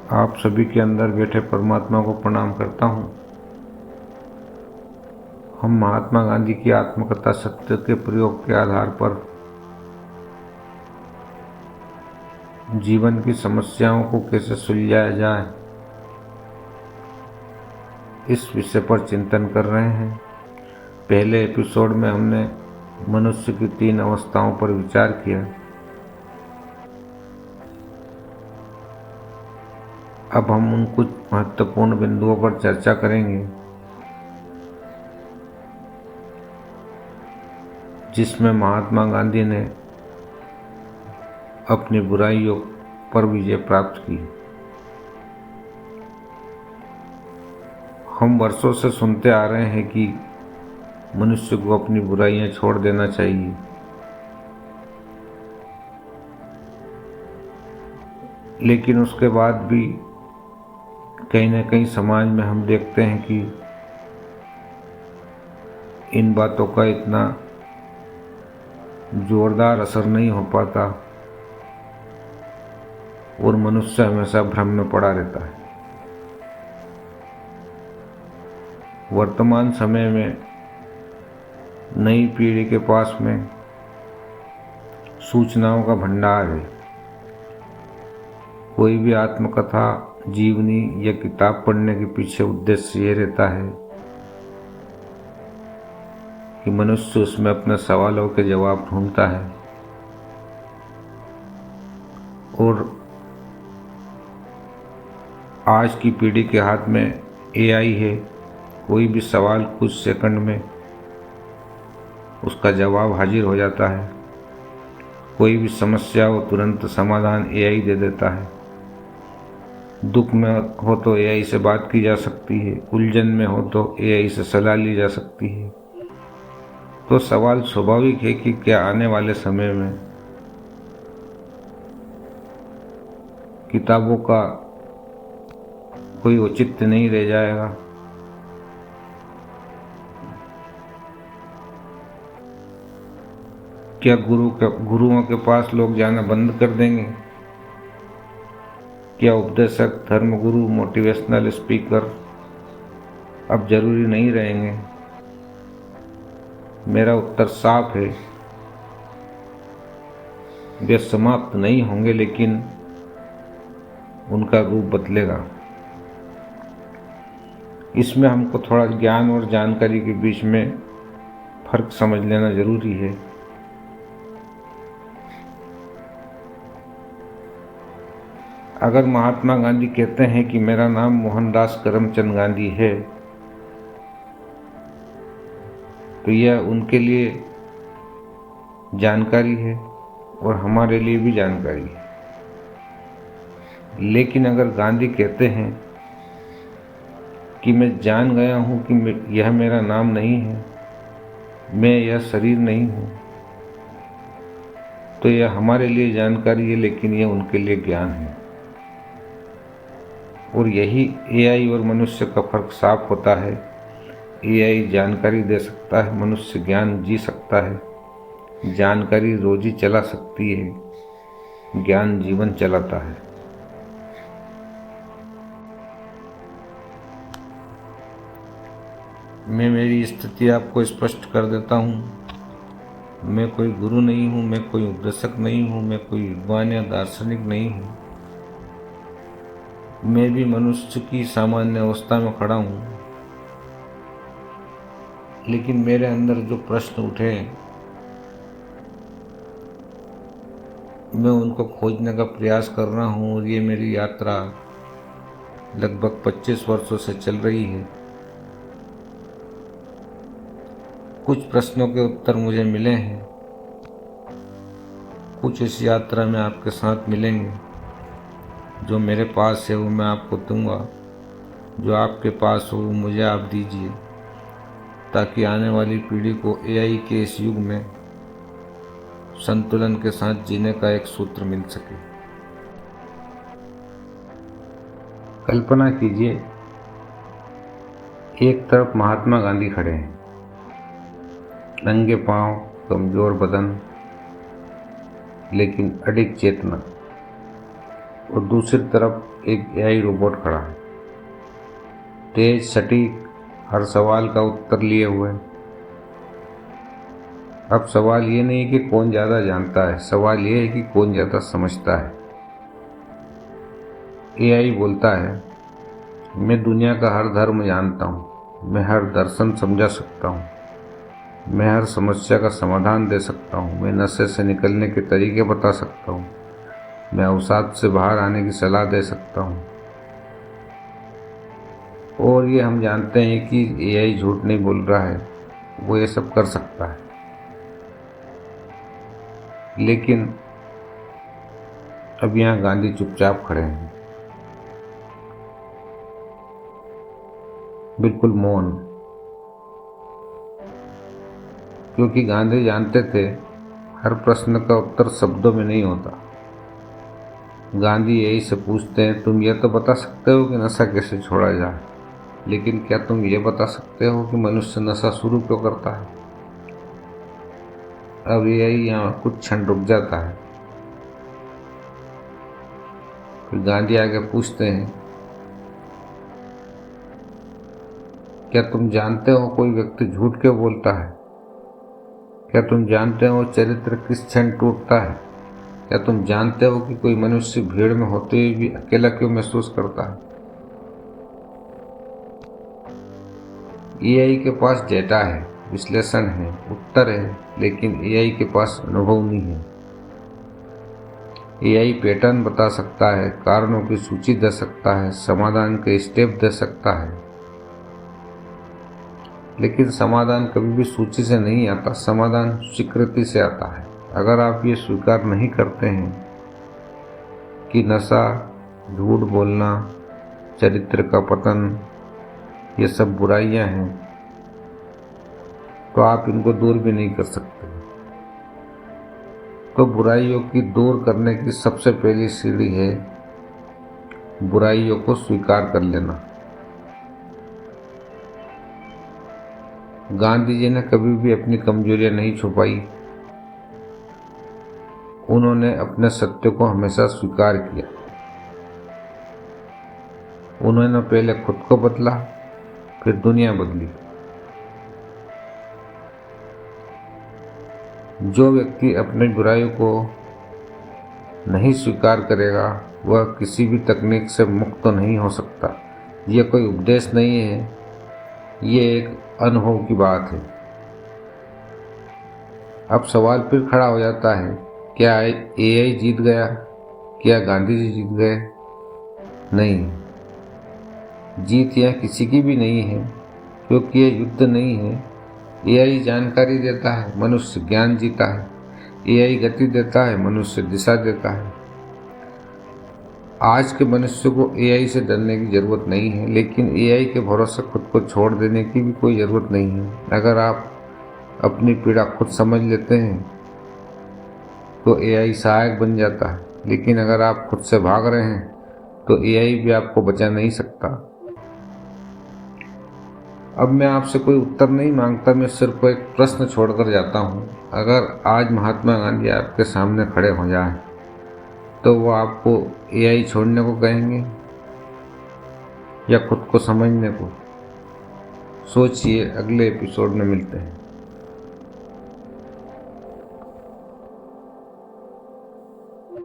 आप सभी के अंदर बैठे परमात्मा को प्रणाम करता हूँ। हम महात्मा गांधी की आत्मकथा सत्य के प्रयोग के आधार पर जीवन की समस्याओं को कैसे सुलझाया जाए, इस विषय पर चिंतन कर रहे हैं। पहले एपिसोड में हमने मनुष्य की 3 अवस्थाओं पर विचार किया। अब हम उन कुछ महत्वपूर्ण बिंदुओं पर चर्चा करेंगे जिसमें महात्मा गांधी ने अपनी बुराइयों पर विजय प्राप्त की। हम वर्षों से सुनते आ रहे हैं कि मनुष्य को अपनी बुराइयां छोड़ देना चाहिए, लेकिन उसके बाद भी कहीं न कहीं समाज में हम देखते हैं कि इन बातों का इतना जोरदार असर नहीं हो पाता और मनुष्य हमेशा भ्रम में पड़ा रहता है। वर्तमान समय में नई पीढ़ी के पास में सूचनाओं का भंडार है। कोई भी आत्मकथा, जीवनी या किताब पढ़ने के पीछे उद्देश्य ये रहता है कि मनुष्य उसमें अपने सवालों के जवाब ढूंढता है और आज की पीढ़ी के हाथ में एआई है। कोई भी सवाल कुछ सेकंड में उसका जवाब हाजिर हो जाता है। कोई भी समस्या हो तुरंत समाधान एआई दे देता है। दुख में हो तो एआई से बात की जा सकती है, उलझन में हो तो एआई से सलाह ली जा सकती है। तो सवाल स्वाभाविक है कि क्या आने वाले समय में किताबों का कोई औचित्य नहीं रह जाएगा। क्या गुरुओं के पास लोग जाना बंद कर देंगे? क्या उपदेशक, धर्मगुरु, मोटिवेशनल स्पीकर अब जरूरी नहीं रहेंगे? मेरा उत्तर साफ है, वे समाप्त नहीं होंगे, लेकिन उनका रूप बदलेगा। इसमें हमको थोड़ा ज्ञान और जानकारी के बीच में फर्क समझ लेना जरूरी है। अगर महात्मा गांधी कहते हैं कि मेरा नाम मोहनदास करमचंद गांधी है, तो यह उनके लिए जानकारी है और हमारे लिए भी जानकारी है। लेकिन अगर गांधी कहते हैं कि मैं जान गया हूं कि यह मेरा नाम नहीं है, मैं यह शरीर नहीं हूं, तो यह हमारे लिए जानकारी है, लेकिन यह उनके लिए ज्ञान है। और यही एआई और मनुष्य का फर्क साफ होता है। एआई जानकारी दे सकता है, मनुष्य ज्ञान जी सकता है। जानकारी रोजी चला सकती है, ज्ञान जीवन चलाता है। मैं मेरी स्थिति आपको स्पष्ट कर देता हूँ। मैं कोई गुरु नहीं हूँ, मैं कोई उपदेशक नहीं हूँ, मैं कोई विद्वान या दार्शनिक नहीं हूँ। मैं भी मनुष्य की सामान्य अवस्था में खड़ा हूँ, लेकिन मेरे अंदर जो प्रश्न उठे मैं उनको खोजने का प्रयास कर रहा हूँ और ये मेरी यात्रा लगभग 25 वर्षों से चल रही है। कुछ प्रश्नों के उत्तर मुझे मिले हैं, कुछ इस यात्रा में आपके साथ मिलेंगे। जो मेरे पास है वो मैं आपको दूंगा, जो आपके पास हो वो मुझे आप दीजिए, ताकि आने वाली पीढ़ी को एआई के इस युग में संतुलन के साथ जीने का एक सूत्र मिल सके। कल्पना कीजिए, एक तरफ महात्मा गांधी खड़े हैं, नंगे पांव, कमजोर बदन, लेकिन अडिग चेतना। और दूसरी तरफ एक एआई रोबोट खड़ा है, तेज, सटीक, हर सवाल का उत्तर लिए हुए। अब सवाल ये नहीं कि कौन ज़्यादा जानता है, सवाल ये है कि कौन ज़्यादा समझता है। एआई बोलता है, मैं दुनिया का हर धर्म जानता हूँ, मैं हर दर्शन समझा सकता हूँ, मैं हर समस्या का समाधान दे सकता हूँ, मैं नशे से निकलने के तरीके बता सकता हूँ, मैं अवसाद से बाहर आने की सलाह दे सकता हूँ। और ये हम जानते हैं कि एआई झूठ नहीं बोल रहा है, वो ये सब कर सकता है। लेकिन अब यहाँ गांधी चुपचाप खड़े हैं, बिल्कुल मौन, क्योंकि गांधी जानते थे हर प्रश्न का उत्तर शब्दों में नहीं होता। गांधी यही से पूछते हैं, तुम यह तो बता सकते हो कि नशा कैसे छोड़ा जाए, लेकिन क्या तुम ये बता सकते हो कि मनुष्य नशा शुरू क्यों करता है? अब यही यहाँ कुछ क्षण रुक जाता है, फिर गांधी आगे पूछते हैं, क्या तुम जानते हो कोई व्यक्ति झूठ क्यों बोलता है? क्या तुम जानते हो चरित्र किस क्षण टूटता है? क्या तुम जानते हो कि कोई मनुष्य भीड़ में होते हुए भी अकेला क्यों महसूस करता है? एआई के पास डेटा है, विश्लेषण है, उत्तर है, लेकिन एआई के पास अनुभव नहीं है। एआई पैटर्न बता सकता है, कारणों की सूची दे सकता है, समाधान के स्टेप दे सकता है, लेकिन समाधान कभी भी सूची से नहीं आता, समाधान स्वीकृति से आता है। अगर आप ये स्वीकार नहीं करते हैं कि नशा, झूठ बोलना, चरित्र का पतन, ये सब बुराइयां हैं, तो आप इनको दूर भी नहीं कर सकते। तो बुराइयों की दूर करने की सबसे पहली सीढ़ी है बुराइयों को स्वीकार कर लेना। गांधी जी ने कभी भी अपनी कमजोरियां नहीं छुपाई, उन्होंने अपने सत्य को हमेशा स्वीकार किया। उन्होंने पहले खुद को बदला, फिर दुनिया बदली। जो व्यक्ति अपनी बुराइयों को नहीं स्वीकार करेगा वह किसी भी तकनीक से मुक्त तो नहीं हो सकता। यह कोई उपदेश नहीं है, ये एक अनुभव की बात है। अब सवाल फिर खड़ा हो जाता है, क्या एआई जीत गया? क्या गांधी जी जीत गए? नहीं, जीत यह किसी की भी नहीं है, क्योंकि यह युद्ध नहीं है। एआई जानकारी देता है, मनुष्य ज्ञान जीता है। एआई गति देता है, मनुष्य दिशा देता है। आज के मनुष्य को एआई से डरने की जरूरत नहीं है, लेकिन एआई के भरोसे खुद को छोड़ देने की भी कोई ज़रूरत नहीं है। अगर आप अपनी पीड़ा खुद समझ लेते हैं तो एआई सहायक बन जाता है, लेकिन अगर आप खुद से भाग रहे हैं तो एआई भी आपको बचा नहीं सकता। अब मैं आपसे कोई उत्तर नहीं मांगता, मैं सिर्फ एक प्रश्न छोड़कर जाता हूँ। अगर आज महात्मा गांधी आपके सामने खड़े हो जाएं, तो वो आपको एआई छोड़ने को कहेंगे या खुद को समझने को? सोचिए, अगले एपिसोड में मिलते हैं।